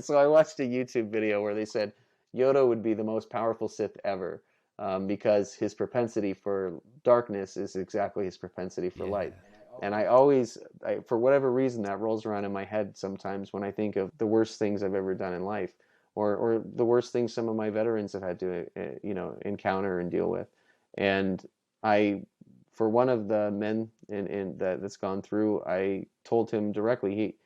So I watched a YouTube video where they said Yoda would be the most powerful Sith ever, because his propensity for darkness is exactly his propensity for light. Yeah. And I always, for whatever reason, that rolls around in my head sometimes when I think of the worst things I've ever done in life, or the worst things some of my veterans have had to, encounter and deal with. And I, for one of the men that's gone through, I told him directly,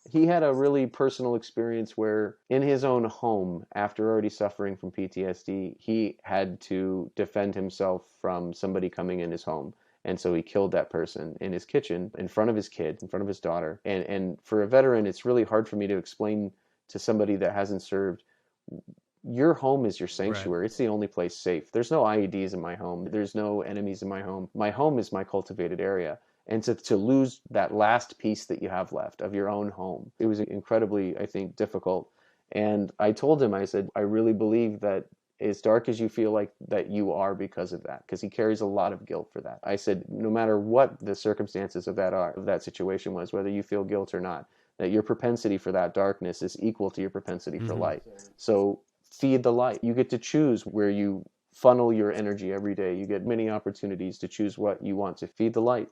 he had a really personal experience where in his own home, after already suffering from PTSD, he had to defend himself from somebody coming in his home. And so he killed that person in his kitchen, in front of his kid, in front of his daughter. And for a veteran, it's really hard for me to explain to somebody that hasn't served, your home is your Right. sanctuary. It's the only place safe. There's no IEDs in my home. There's no enemies in my home. My home is my cultivated area. And to lose that last piece that you have left of your own home, it was incredibly, I think, difficult. And I told him, I said, I really believe that as dark as you feel like that, you are because of that, because he carries a lot of guilt for that. I said, no matter what the circumstances of that situation was, whether you feel guilt or not, that your propensity for that darkness is equal to your propensity for Hmm. light. So feed the light. You get to choose where you funnel your energy every day. You get many opportunities to choose what you want to feed the light.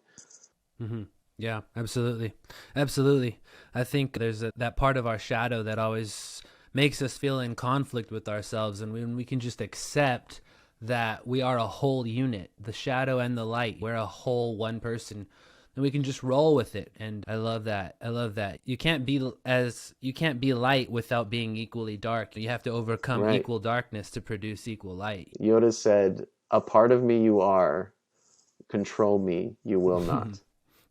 Hmm. Yeah, absolutely. Absolutely. I think there's that part of our shadow that always makes us feel in conflict with ourselves. And when we can just accept that we are a whole unit, the shadow and the light, we're a whole one person, and we can just roll with it. And I love that. I love that. You can't be light without being equally dark. You have to overcome Right. equal darkness to produce equal light. Yoda said, a part of me you are, control me, you will not.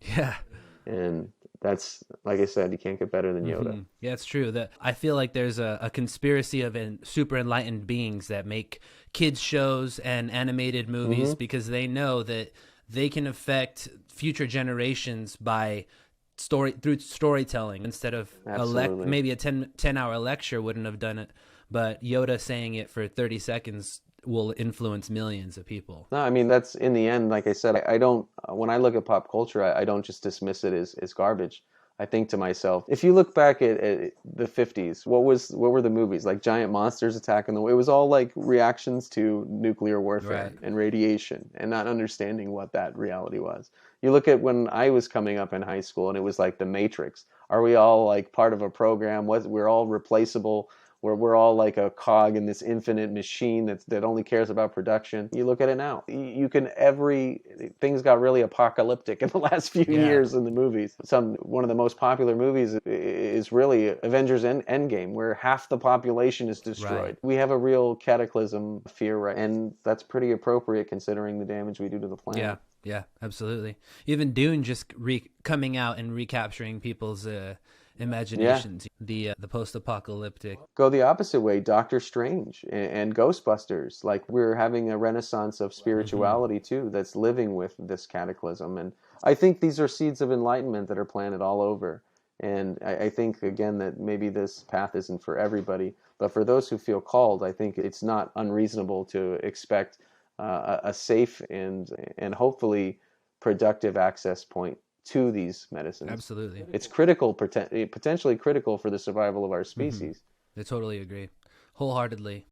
Yeah. And that's, like I said, you can't get better than Yoda. Yeah, it's true. That I feel like there's a conspiracy of super enlightened beings that make kids shows and animated movies Hmm. because they know that they can affect future generations by through storytelling instead of Absolutely. maybe a 10 hour lecture wouldn't have done it, but Yoda saying it for 30 seconds will influence millions of people. No, I mean, that's in the end, like I said, I don't, when I look at pop culture, I don't just dismiss it as garbage. I think to myself, if you look back at the 50s, what were the movies? Like giant monsters attacking the, it was all like reactions to nuclear warfare Right. and radiation and not understanding what that reality was. You look at when I was coming up in high school and it was like the Matrix. Are we all like part of a program? We're all replaceable? Where we're all like a cog in this infinite machine that only cares about production. You look at it now. You can every things got really apocalyptic in the last few Yeah. years in the movies. One of the most popular movies is really Avengers Endgame, where half the population is Right. destroyed. We have a real cataclysm fear, right? And that's pretty appropriate considering the damage we do to the Yeah, planet. yeah, absolutely. Even Dune just coming out and recapturing people's Yeah. imaginations. The post-apocalyptic. Go the opposite way, Doctor Strange and Ghostbusters. Like we're having a renaissance of Hmm. spirituality too that's living with this cataclysm. And I think these are seeds of enlightenment that are planted all over. And I think again that maybe this path isn't for everybody, but for those who feel called, I think it's not unreasonable to expect a safe and hopefully productive access point to these medicines. Absolutely. It's critical, potentially critical for the survival of our Hmm. species. I totally agree, wholeheartedly.